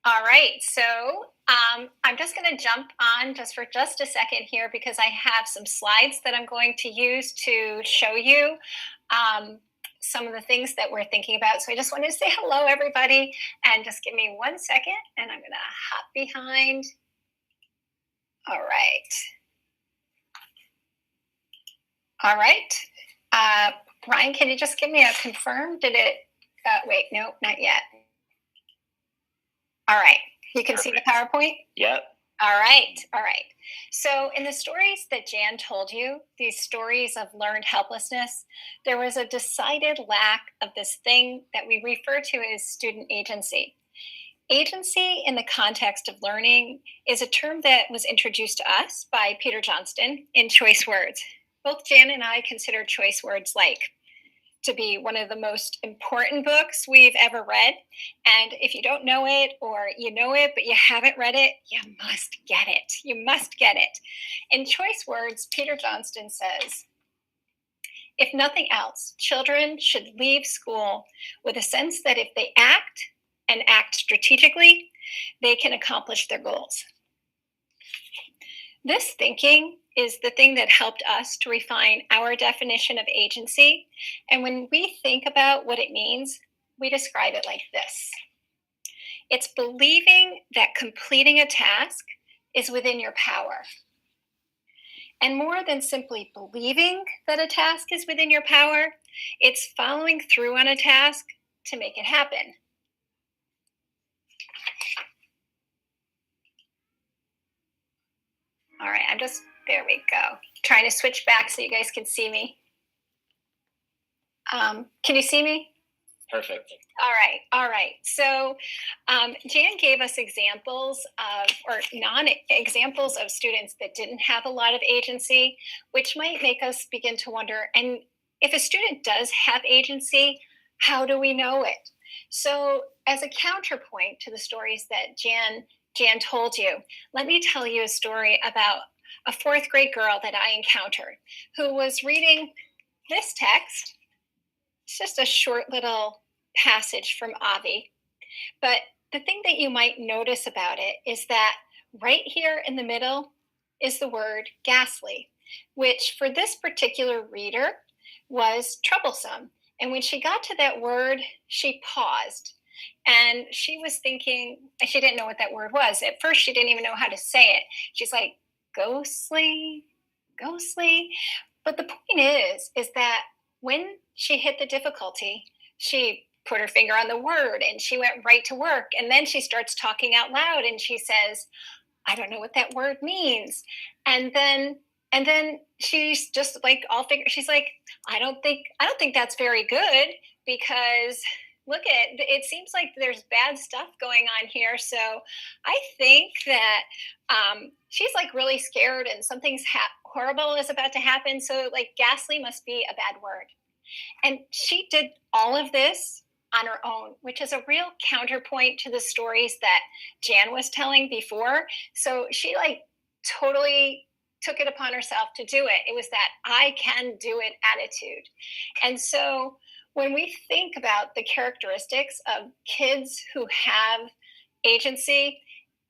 All right. I'm just going to jump on just for just a second here because I have some slides that I'm going to use to show you um, some of the things that we're thinking about. So I just wanted to say hello, everybody, and just give me 1 second, and I'm going to hop behind. All right. All right. Uh, Ryan, can you just give me a confirm? Did it? Wait, no, not yet. All right. You can see the PowerPoint? Yep. All right, all right. So, in the stories that Jan told you, these stories of learned helplessness, there was a decided lack of this thing that we refer to as student agency. Agency in the context of learning is a term that was introduced to us by Peter Johnston in Choice Words. Both Jan and I consider Choice Words like to be one of the most important books we've ever read. And if you don't know it or you know it, but you haven't read it, you must get it. You must get it. In Choice Words, Peter Johnston says, if nothing else, children should leave school with a sense that if they act and act strategically, they can accomplish their goals. This thinking is the thing that helped us to refine our definition of agency. And when we think about what it means, we describe it like this: it's believing that completing a task is within your power. And more than simply believing that a task is within your power, it's following through on a task to make it happen. All right, there we go. Trying to switch back so you guys can see me. Can you see me? Perfect. All right, all right. So Jan gave us examples of, or non-examples of students that didn't have a lot of agency, which might make us begin to wonder, and if a student does have agency, how do we know it? So as a counterpoint to the stories that Jan told you, let me tell you a story about a fourth grade girl that I encountered who was reading this text. It's just a short little passage from Avi. But the thing that you might notice about it is that right here in the middle is the word ghastly, which for this particular reader was troublesome. And when she got to that word, she paused. And she was thinking, she didn't know what that word was. At first, she didn't even know how to say it. She's like, ghostly, ghostly. But the point is that when she hit the difficulty, she put her finger on the word and she went right to work. And then she starts talking out loud and she says, I don't know what that word means. And then she's just like all figure she's like, I don't think that's very good because look at it seems like there's bad stuff going on here. So I think that she's like really scared and something's horrible is about to happen. So like ghastly must be a bad word. And she did all of this on her own, which is a real counterpoint to the stories that Jan was telling before. So she like totally took it upon herself to do it. It was that I can do it attitude. And so when we think about the characteristics of kids who have agency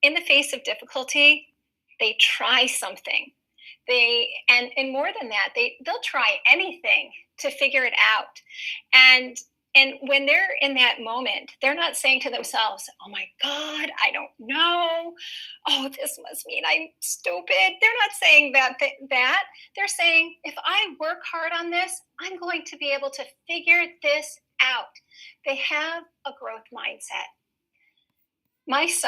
in the face of difficulty, they try something. And more than that, they'll try anything to figure it out. And when they're in that moment, they're not saying to themselves, oh my God, I don't know. Oh, this must mean I'm stupid. They're not saying that. They're saying, if I work hard on this, I'm going to be able to figure this out. They have a growth mindset. My son